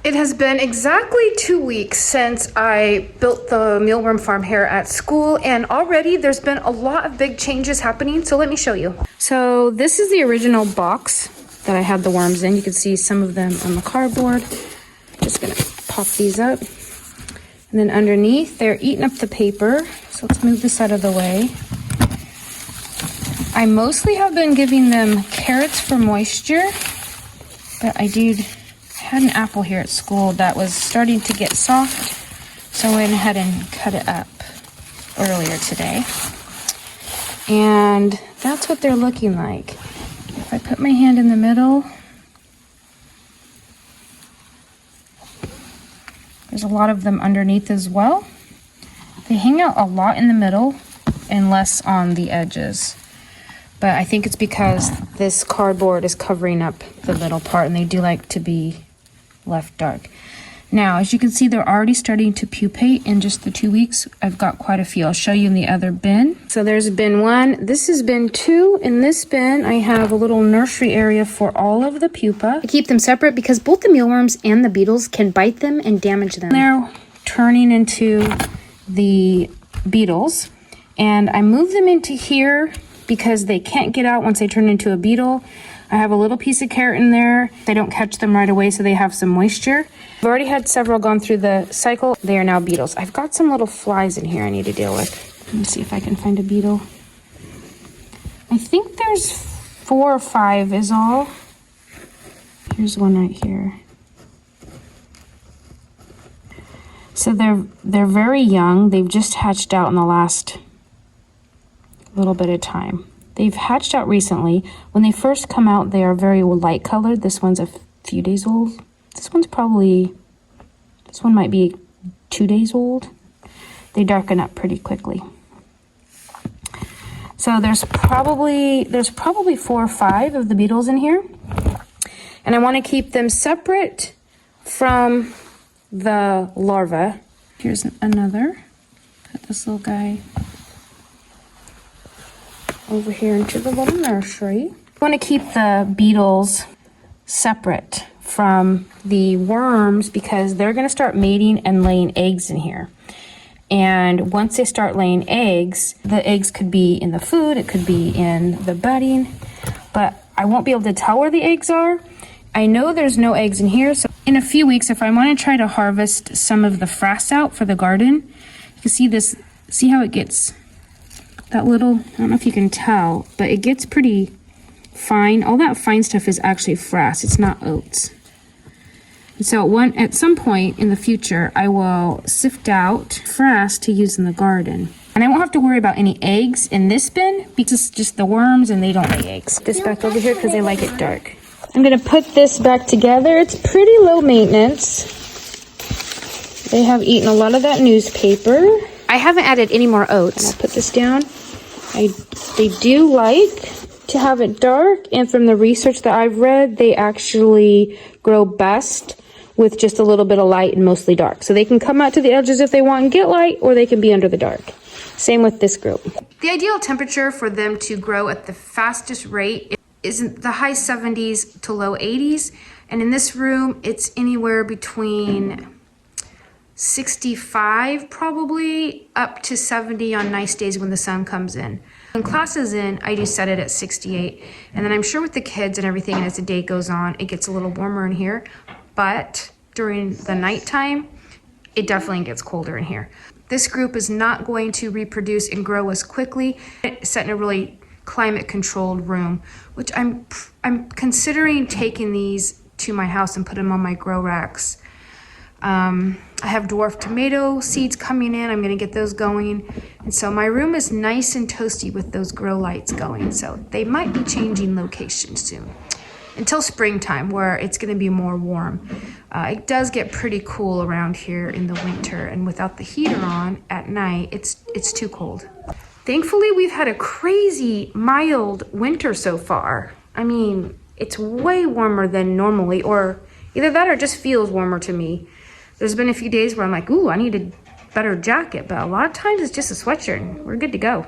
It has been exactly 2 weeks since I built the mealworm farm here at school, and already there's been a lot of big changes happening, so let me show you. So this is the original box that I had the worms in. You can see some of them on the cardboard. Just gonna pop these up. And then underneath, they're eating up the paper. So let's move this out of the way. I mostly have been giving them carrots for moisture, but I had an apple here at school that was starting to get soft, so I went ahead and cut it up earlier today. And that's what they're looking like. If I put my hand in the middle, there's a lot of them underneath as well. They hang out a lot in the middle and less on the edges. But I think it's because this cardboard is covering up the middle part, and they do like to be left dark. Now, as you can see, they're already starting to pupate in just the 2 weeks. I've got quite a few. I'll show you in the other bin. So there's bin 1. This is bin 2. In this bin, I have a little nursery area for all of the pupa. I keep them separate because both the mealworms and the beetles can bite them and damage them. They're turning into the beetles, and I move them into here because they can't get out once they turn into a beetle. I have a little piece of carrot in there. They don't catch them right away, so they have some moisture. I've already had several gone through the cycle. They are now beetles. I've got some little flies in here I need to deal with. Let me see if I can find a beetle. I think there's 4 or 5 is all. Here's one right here. So they're very young. They've just hatched out in the last little bit of time. They've hatched out recently. When they first come out, they are very light colored. This one's a few days old. This one might be 2 days old. They darken up pretty quickly. So there's probably 4 or 5 of the beetles in here. And I want to keep them separate from the larva. Here's another. Put this little guy over here into the little nursery. I want to keep the beetles separate from the worms because they're going to start mating and laying eggs in here. And once they start laying eggs, the eggs could be in the food, it could be in the bedding, but I won't be able to tell where the eggs are. I know there's no eggs in here, so in a few weeks, if I want to try to harvest some of the frass out for the garden, you can see this, see how it gets that little, I don't know if you can tell, but it gets pretty fine. All that fine stuff is actually frass. It's not oats. And so at some point in the future, I will sift out frass to use in the garden. And I won't have to worry about any eggs in this bin because it's just the worms and they don't lay eggs. This back over here because they like it dark. I'm going to put this back together. It's pretty low maintenance. They have eaten a lot of that newspaper. I haven't added any more oats. And I'll put this down. They do like to have it dark, and from the research that I've read, they actually grow best with just a little bit of light and mostly dark. So they can come out to the edges if they want and get light, or they can be under the dark. Same with this group. The ideal temperature for them to grow at the fastest rate is in the high 70s to low 80s, and in this room, it's anywhere between 65 probably up to 70 on nice days when the sun comes in. When class is in, I do set it at 68, and then I'm sure with the kids and everything, and as the day goes on, it gets a little warmer in here, but during the nighttime, it definitely gets colder in here. This group is not going to reproduce and grow as quickly. It's set in a really climate controlled room, which I'm considering taking these to my house and put them on my grow racks. I have dwarf tomato seeds coming in. I'm going to get those going. And so my room is nice and toasty with those grow lights going. So they might be changing location soon until springtime where it's going to be more warm. It does get pretty cool around here in the winter, and without the heater on at night, it's too cold. Thankfully, we've had a crazy mild winter so far. I mean, it's way warmer than normally, or either that or it just feels warmer to me. There's been a few days where I'm like, ooh, I need a better jacket, but a lot of times it's just a sweatshirt and we're good to go.